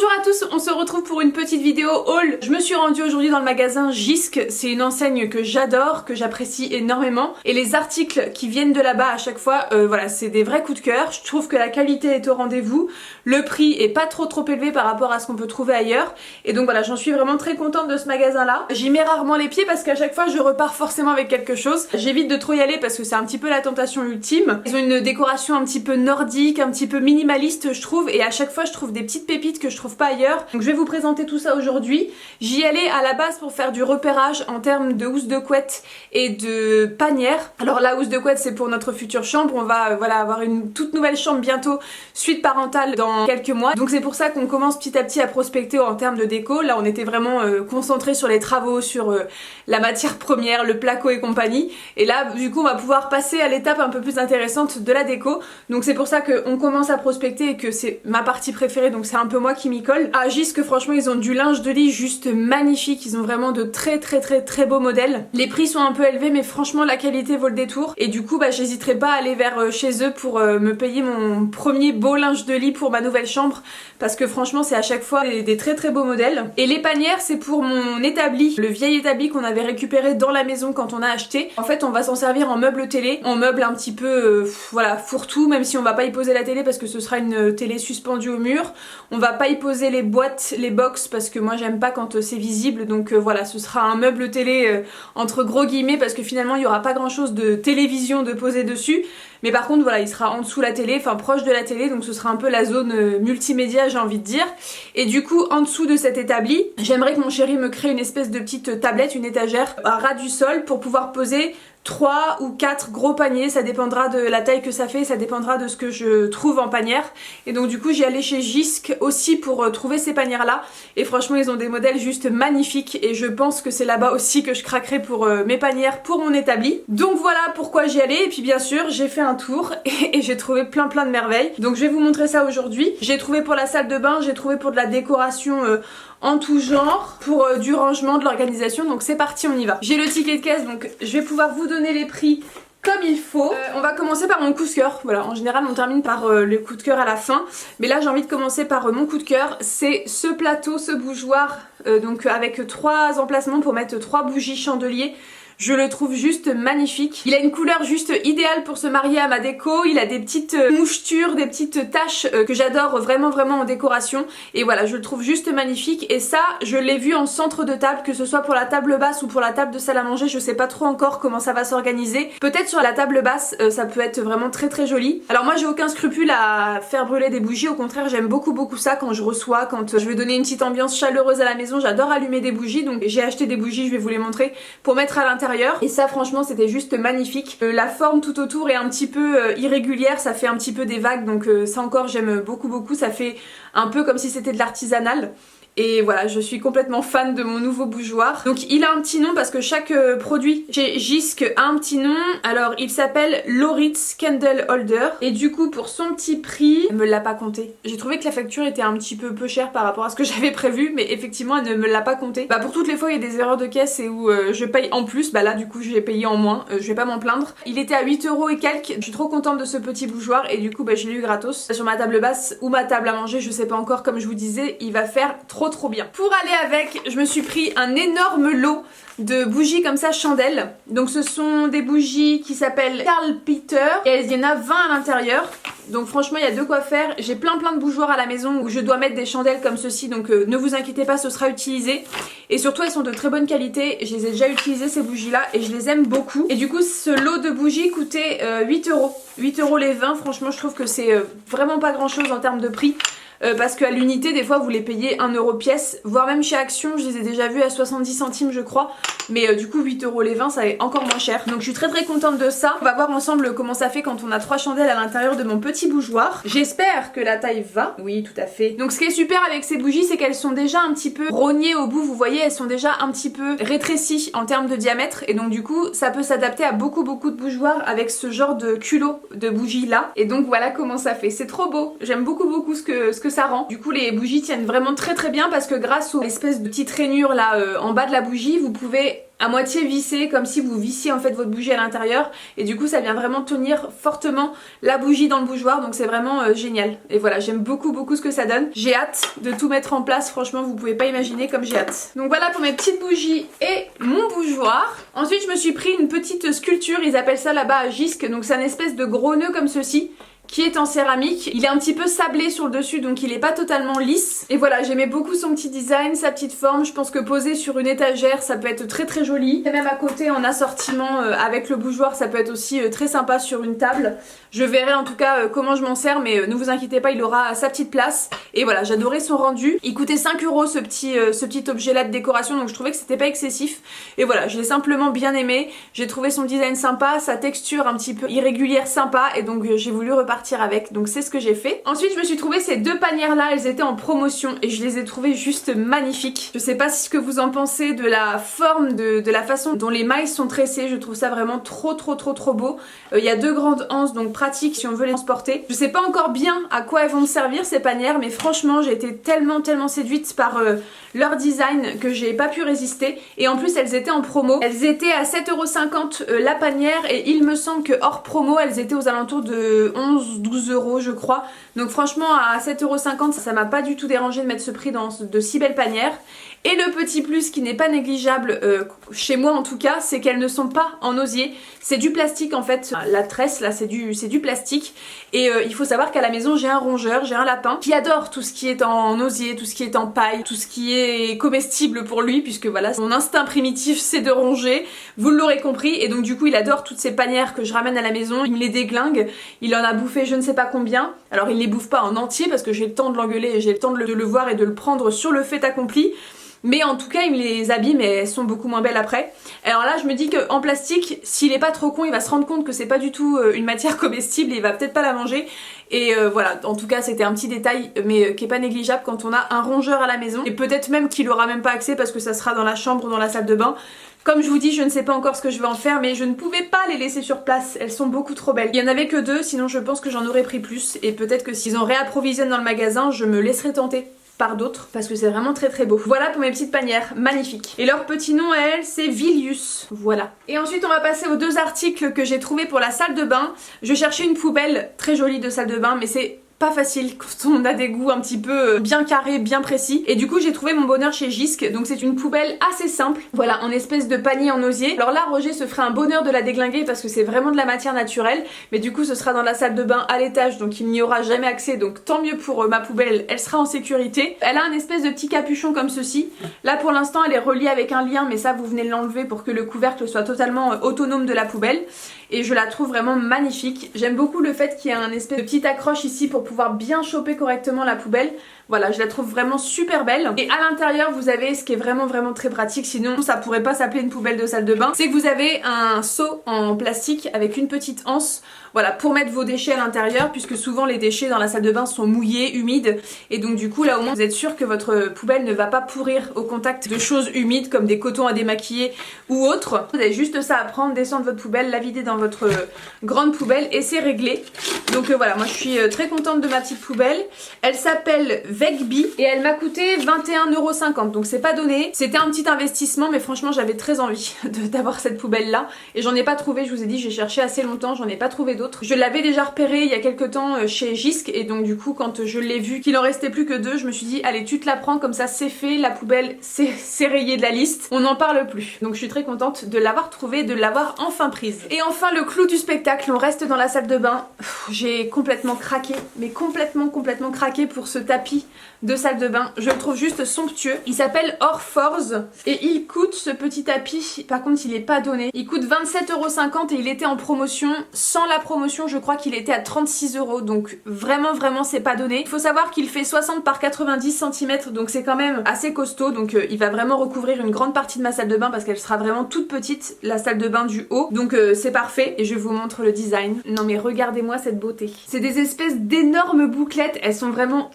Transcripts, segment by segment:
Bonjour à tous, on se retrouve pour une petite vidéo haul. Je me suis rendue aujourd'hui dans le magasin Jysk, c'est une enseigne que j'adore, que j'apprécie énormément. Et les articles qui viennent de là-bas à chaque fois, voilà, c'est des vrais coups de cœur. Je trouve que la qualité est au rendez-vous, le prix est pas trop élevé par rapport à ce qu'on peut trouver ailleurs. Et donc voilà, j'en suis vraiment très contente de ce magasin-là. J'y mets rarement les pieds parce qu'à chaque fois je repars forcément avec quelque chose. J'évite de trop y aller parce que c'est un petit peu la tentation ultime. Ils ont une décoration un petit peu nordique, un petit peu minimaliste je trouve, et à chaque fois je trouve des petites pépites que je trouve pas ailleurs. Donc je vais vous présenter tout ça aujourd'hui. J'y allais à la base pour faire du repérage en termes de housse de couette et de panière. Alors la housse de couette c'est pour notre future chambre, on va voilà avoir une toute nouvelle chambre bientôt, suite parentale dans quelques mois. Donc c'est pour ça qu'on commence petit à petit à prospecter en termes de déco. Là on était vraiment concentré sur les travaux, sur la matière première, le placo et compagnie. Et là du coup on va pouvoir passer à l'étape un peu plus intéressante de la déco. Donc c'est pour ça qu'on commence à prospecter et que c'est ma partie préférée, donc c'est un peu moi qui m'y colle. À Jysk franchement ils ont du linge de lit juste magnifique, ils ont vraiment de très beaux modèles. Les prix sont un peu élevés mais franchement la qualité vaut le détour. Et du coup bah j'hésiterai pas à aller vers chez eux pour me payer mon premier beau linge de lit pour ma nouvelle chambre, parce que franchement c'est à chaque fois des très beaux modèles. Et les panières c'est pour mon établi, le vieil établi qu'on avait récupéré dans la maison quand on a acheté. En fait on va s'en servir en meuble télé, en meuble un petit peu voilà fourre-tout, même si on va pas y poser la télé parce que ce sera une télé suspendue au mur. On va pas y poser les boîtes, les box, parce que moi j'aime pas quand c'est visible, donc voilà, ce sera un meuble télé entre gros guillemets, parce que finalement il y aura pas grand chose de télévision de poser dessus. Mais par contre voilà, il sera en dessous la télé, enfin proche de la télé, donc ce sera un peu la zone multimédia j'ai envie de dire. Et du coup en dessous de cet établi, j'aimerais que mon chéri me crée une espèce de petite tablette, une étagère à ras du sol pour pouvoir poser 3 ou 4 gros paniers, ça dépendra de la taille que ça fait, ça dépendra de ce que je trouve en panière. Et donc du coup j'y allais chez Jysk aussi pour trouver ces panières là, et franchement ils ont des modèles juste magnifiques et je pense que c'est là-bas aussi que je craquerai pour mes panières pour mon établi. Donc voilà pourquoi j'y allais. Et puis bien sûr j'ai fait un tour et j'ai trouvé plein de merveilles, donc je vais vous montrer ça aujourd'hui. J'ai trouvé pour la salle de bain, j'ai trouvé pour de la décoration en tout genre, pour du rangement, de l'organisation, donc c'est parti, on y va. J'ai le ticket de caisse, donc je vais pouvoir vous donner les prix comme il faut. On va commencer par mon coup de cœur. Voilà, en général on termine par le coup de cœur à la fin, mais là j'ai envie de commencer par mon coup de cœur. C'est ce plateau, ce bougeoir, donc avec 3 emplacements pour mettre 3 bougies chandeliers. Je le trouve juste magnifique. Il a une couleur juste idéale pour se marier à ma déco. Il a des petites mouchetures, des petites taches que j'adore vraiment en décoration. Et voilà, je le trouve juste magnifique. Et ça, je l'ai vu en centre de table, que ce soit pour la table basse ou pour la table de salle à manger. Je sais pas trop encore comment ça va s'organiser. Peut-être sur la table basse, ça peut être vraiment très joli. Alors moi, j'ai aucun scrupule à faire brûler des bougies. Au contraire, j'aime beaucoup ça quand je reçois, quand je veux donner une petite ambiance chaleureuse à la maison. J'adore allumer des bougies. Donc j'ai acheté des bougies, je vais vous les montrer, pour mettre à l'intérieur. Et ça franchement c'était juste magnifique. La forme tout autour est un petit peu irrégulière, ça fait un petit peu des vagues, donc ça encore j'aime beaucoup. Ça fait un peu comme si c'était de l'artisanal. Et voilà, je suis complètement fan de mon nouveau bougeoir. Donc il a un petit nom parce que chaque produit chez Jysk a un petit nom. Alors il s'appelle Loritz Candle Holder. Et du coup pour son petit prix, elle me l'a pas compté. J'ai trouvé que la facture était un petit peu chère par rapport à ce que j'avais prévu, mais effectivement elle ne me l'a pas compté. Bah pour toutes les fois il y a des erreurs de caisse et où je paye en plus, bah là du coup je l'ai payé en moins, je vais pas m'en plaindre. Il était à 8€ et quelques. Je suis trop contente de ce petit bougeoir et du coup bah je l'ai eu gratos. Sur ma table basse ou ma table à manger, je sais pas encore, comme je vous disais, il va faire trop bien. Pour aller avec, je me suis pris un énorme lot de bougies comme ça, chandelles. Donc ce sont des bougies qui s'appellent Karl Peter et il y en a 20 à l'intérieur. Donc franchement il y a de quoi faire. J'ai plein de bougeoirs à la maison où je dois mettre des chandelles comme ceci, donc ne vous inquiétez pas, ce sera utilisé. Et surtout elles sont de très bonne qualité. Je les ai déjà utilisées ces bougies là et je les aime beaucoup. Et du coup ce lot de bougies coûtait 8€. 8€ les 20, franchement je trouve que c'est vraiment pas grand chose en termes de prix. Parce qu'à l'unité des fois vous les payez 1€ pièce, voire même chez Action je les ai déjà vus à 70 centimes je crois, mais du coup 8€ les 20 ça est encore moins cher, donc je suis très contente de ça. On va voir ensemble comment ça fait quand on a 3 chandelles à l'intérieur de mon petit bougeoir. J'espère que la taille va, oui tout à fait. Donc ce qui est super avec ces bougies c'est qu'elles sont déjà un petit peu rognées au bout, vous voyez elles sont déjà un petit peu rétrécies en termes de diamètre, et donc du coup ça peut s'adapter à beaucoup de bougeoirs avec ce genre de culot de bougies là, et donc voilà comment ça fait. C'est trop beau, j'aime beaucoup ce que ça rend. Du coup les bougies tiennent vraiment très bien parce que grâce aux espèces de petites rainures là en bas de la bougie, vous pouvez est à moitié vissé, comme si vous vissiez en fait votre bougie à l'intérieur, et du coup ça vient vraiment tenir fortement la bougie dans le bougeoir, donc c'est vraiment génial. Et voilà, j'aime beaucoup ce que ça donne. J'ai hâte de tout mettre en place, franchement vous pouvez pas imaginer comme j'ai hâte. Donc voilà pour mes petites bougies et mon bougeoir. Ensuite je me suis pris une petite sculpture, ils appellent ça là-bas à Gisques, donc c'est un espèce de gros nœud comme ceci, qui est en céramique. Il est un petit peu sablé sur le dessus, donc il est pas totalement lisse. Et voilà, j'aimais beaucoup son petit design, sa petite forme. Je pense que posé sur une étagère, ça peut être très joli. Et même à côté, en assortiment avec le bougeoir, ça peut être aussi très sympa sur une table. Je verrai en tout cas comment je m'en sers, mais ne vous inquiétez pas, il aura sa petite place. Et voilà, j'adorais son rendu. Il coûtait 5 € ce petit objet là de décoration, donc je trouvais que c'était pas excessif. Et voilà, je l'ai simplement bien aimé. J'ai trouvé son design sympa, sa texture un petit peu irrégulière sympa, et donc j'ai voulu repartir avec, donc c'est ce que j'ai fait. Ensuite je me suis trouvé ces deux panières là, elles étaient en promotion et je les ai trouvées juste magnifiques. Je sais pas ce que vous en pensez de la forme, de la façon dont les mailles sont tressées, je trouve ça vraiment trop beau. Il y a deux grandes anses, donc pratique si on veut les transporter. Je sais pas encore bien à quoi elles vont me servir ces panières, mais franchement j'ai été tellement séduite par leur design que j'ai pas pu résister, et en plus elles étaient en promo. Elles étaient à 7,50 € la panière, et il me semble que hors promo elles étaient aux alentours de 12 € je crois. Donc franchement à 7,50 € ça m'a pas du tout dérangé de mettre ce prix dans de si belles panières. Et le petit plus qui n'est pas négligeable chez moi en tout cas, c'est qu'elles ne sont pas en osier. C'est du plastique en fait, la tresse là c'est du plastique. Et il faut savoir qu'à la maison j'ai un rongeur, j'ai un lapin qui adore tout ce qui est en osier, tout ce qui est en paille, tout ce qui est comestible pour lui, puisque voilà, son instinct primitif c'est de ronger, vous l'aurez compris. Et donc du coup il adore toutes ces panières que je ramène à la maison, il me les déglingue, il en a bouffé je ne sais pas combien. Alors il les bouffe pas en entier parce que j'ai le temps de l'engueuler et j'ai le temps de le voir et de le prendre sur le fait accompli. Mais en tout cas il me les abîme et elles sont beaucoup moins belles après. Alors là je me dis qu'en plastique, s'il est pas trop con, il va se rendre compte que c'est pas du tout une matière comestible et il va peut-être pas la manger. Et voilà, en tout cas c'était un petit détail mais qui est pas négligeable quand on a un rongeur à la maison. Et peut-être même qu'il aura même pas accès parce que ça sera dans la chambre ou dans la salle de bain. Comme je vous dis, je ne sais pas encore ce que je vais en faire, mais je ne pouvais pas les laisser sur place, elles sont beaucoup trop belles. Il y en avait que deux, sinon je pense que j'en aurais pris plus, et peut-être que s'ils en réapprovisionnent dans le magasin, je me laisserai tenter par d'autres, parce que c'est vraiment très beau. Voilà pour mes petites panières, magnifiques. Et leur petit nom à elles, c'est Vilius. Voilà. Et ensuite on va passer aux deux articles que j'ai trouvés pour la salle de bain. Je cherchais une poubelle très jolie de salle de bain, mais c'est pas facile quand on a des goûts un petit peu bien carrés, bien précis. Et du coup j'ai trouvé mon bonheur chez Gisques. Donc c'est une poubelle assez simple, voilà, en espèce de panier en osier. Alors là Roger se ferait un bonheur de la déglinguer parce que c'est vraiment de la matière naturelle, mais du coup ce sera dans la salle de bain à l'étage, donc il n'y aura jamais accès, donc tant mieux pour ma poubelle, elle sera en sécurité. Elle a un espèce de petit capuchon comme ceci. Là pour l'instant elle est reliée avec un lien, mais ça vous venez de l'enlever pour que le couvercle soit totalement autonome de la poubelle. Et je la trouve vraiment magnifique. J'aime beaucoup le fait qu'il y ait un espèce de petite accroche ici pour pouvoir bien choper correctement la poubelle. Voilà, je la trouve vraiment super belle. Et à l'intérieur vous avez ce qui est vraiment très pratique, sinon ça pourrait pas s'appeler une poubelle de salle de bain, c'est que vous avez un seau en plastique avec une petite anse, voilà, pour mettre vos déchets à l'intérieur, puisque souvent les déchets dans la salle de bain sont mouillés, humides, et donc du coup là au moins vous êtes sûr que votre poubelle ne va pas pourrir au contact de choses humides comme des cotons à démaquiller ou autre. Vous avez juste ça à prendre, descendre votre poubelle, la vider dans votre grande poubelle et c'est réglé. Donc voilà, moi je suis très contente de ma petite poubelle. Elle s'appelle Vegby et elle m'a coûté 21,50 €, donc c'est pas donné. C'était un petit investissement, mais franchement j'avais très envie d'avoir cette poubelle là et j'en ai pas trouvé. Je vous ai dit, j'ai cherché assez longtemps, j'en ai pas trouvé d'autres. Je l'avais déjà repéré il y a quelques temps chez Gisques, et donc du coup quand je l'ai vu qu'il en restait plus que deux, je me suis dit allez, tu te la prends, comme ça c'est fait, la poubelle c'est rayé de la liste, on n'en parle plus. Donc je suis très contente de l'avoir trouvée, de l'avoir enfin prise. Et enfin le clou du spectacle, on reste dans la salle de bain. J'ai complètement craqué, mais complètement craqué pour ce tapis de salle de bain. Je le trouve juste somptueux. Il s'appelle Orforz et il coûte, ce petit tapis, par contre il est pas donné, il coûte 27,50 € et il était en promotion. Sans la promotion je crois qu'il était à 36 €, donc vraiment c'est pas donné. Il faut savoir qu'il fait 60 par 90 cm, donc c'est quand même assez costaud, donc il va vraiment recouvrir une grande partie de ma salle de bain parce qu'elle sera vraiment toute petite, la salle de bain du haut, donc c'est parfait. Et je vous montre le design. Non mais regardez-moi cette beauté. C'est des espèces d'énormes bouclettes, elles sont vraiment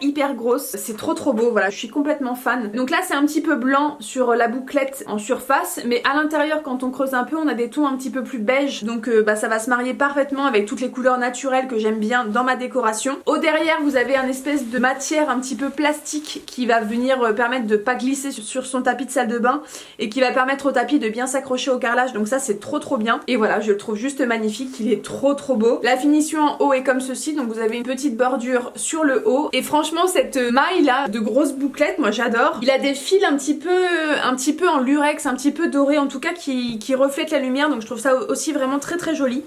hyper grosses. grosse, c'est trop beau, voilà, je suis complètement fan. Donc là c'est un petit peu blanc sur la bouclette en surface, mais à l'intérieur quand on creuse un peu on a des tons un petit peu plus beige, donc ça va se marier parfaitement avec toutes les couleurs naturelles que j'aime bien dans ma décoration. Au derrière vous avez un espèce de matière un petit peu plastique qui va venir permettre de pas glisser sur son tapis de salle de bain et qui va permettre au tapis de bien s'accrocher au carrelage, donc ça c'est trop bien. Et voilà, je le trouve juste magnifique, il est trop beau. La finition en haut est comme ceci, donc vous avez une petite bordure sur le haut et franchement cette maille là de grosses bouclettes, moi j'adore. Il a des fils un petit peu en lurex, un petit peu doré en tout cas qui reflètent la lumière, donc je trouve ça aussi vraiment très joli.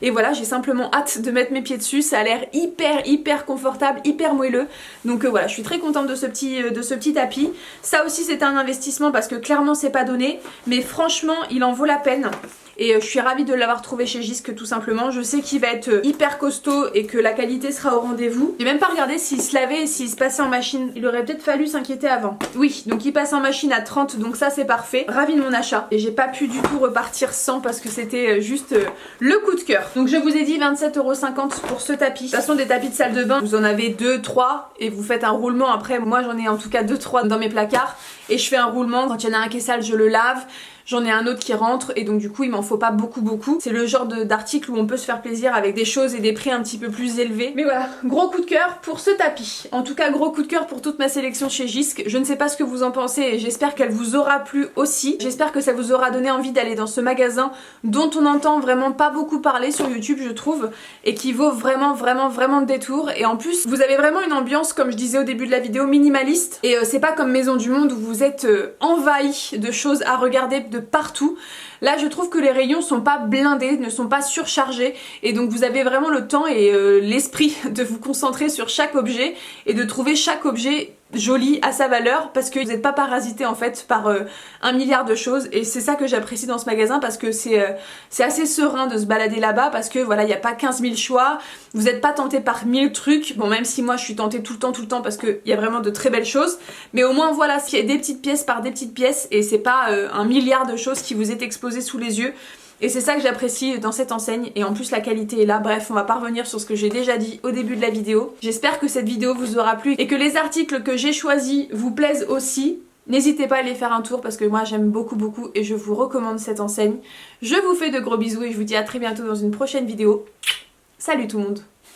Et voilà, j'ai simplement hâte de mettre mes pieds dessus, ça a l'air hyper confortable, hyper moelleux. Donc voilà, je suis très contente de ce petit tapis. Ça aussi c'était un investissement parce que clairement c'est pas donné, mais franchement il en vaut la peine. Et je suis ravie de l'avoir trouvé chez Jysque tout simplement. Je sais qu'il va être hyper costaud et que la qualité sera au rendez-vous. J'ai même pas regardé s'il se lavait et s'il se passait en machine. Il aurait peut-être fallu s'inquiéter avant. Oui, donc il passe en machine à 30, donc ça c'est parfait. Ravie de mon achat. Et j'ai pas pu du tout repartir sans parce que c'était juste le coup de cœur. Donc je vous ai dit 27,50 € pour ce tapis. De toute façon des tapis de salle de bain, vous en avez 2, 3 et vous faites un roulement. Après moi j'en ai en tout cas 2, 3 dans mes placards. Et je fais un roulement, quand il y en a un qui est sale je le lave. J'en ai un autre qui rentre et donc du coup il m'en faut pas beaucoup. C'est le genre d'article où on peut se faire plaisir avec des choses et des prix un petit peu plus élevés. Mais voilà, gros coup de cœur pour ce tapis. En tout cas gros coup de cœur pour toute ma sélection chez Jysque. Je ne sais pas ce que vous en pensez et j'espère qu'elle vous aura plu aussi. J'espère que ça vous aura donné envie d'aller dans ce magasin dont on entend vraiment pas beaucoup parler sur YouTube je trouve et qui vaut vraiment le détour. Et en plus vous avez vraiment une ambiance comme je disais au début de la vidéo minimaliste et c'est pas comme Maison du Monde où vous êtes envahi de choses à regarder de partout. Là je trouve que les rayons sont pas blindés, ne sont pas surchargés et donc vous avez vraiment le temps et l'esprit de vous concentrer sur chaque objet et de trouver chaque objet joli à sa valeur parce que vous n'êtes pas parasité en fait par 1 milliard de choses et c'est ça que j'apprécie dans ce magasin parce que c'est assez serein de se balader là-bas parce que voilà il n'y a pas 15 000 choix, vous n'êtes pas tenté par 1000 trucs, bon même si moi je suis tentée tout le temps parce qu'il y a vraiment de très belles choses, mais au moins voilà il y a des petites pièces par des petites pièces et c'est pas 1 milliard de choses qui vous est exposé sous les yeux. Et c'est ça que j'apprécie dans cette enseigne et en plus la qualité est là. Bref, on va pas revenir sur ce que j'ai déjà dit au début de la vidéo. J'espère que cette vidéo vous aura plu et que les articles que j'ai choisis vous plaisent aussi. N'hésitez pas à aller faire un tour parce que moi j'aime beaucoup et je vous recommande cette enseigne. Je vous fais de gros bisous et je vous dis à très bientôt dans une prochaine vidéo. Salut tout le monde!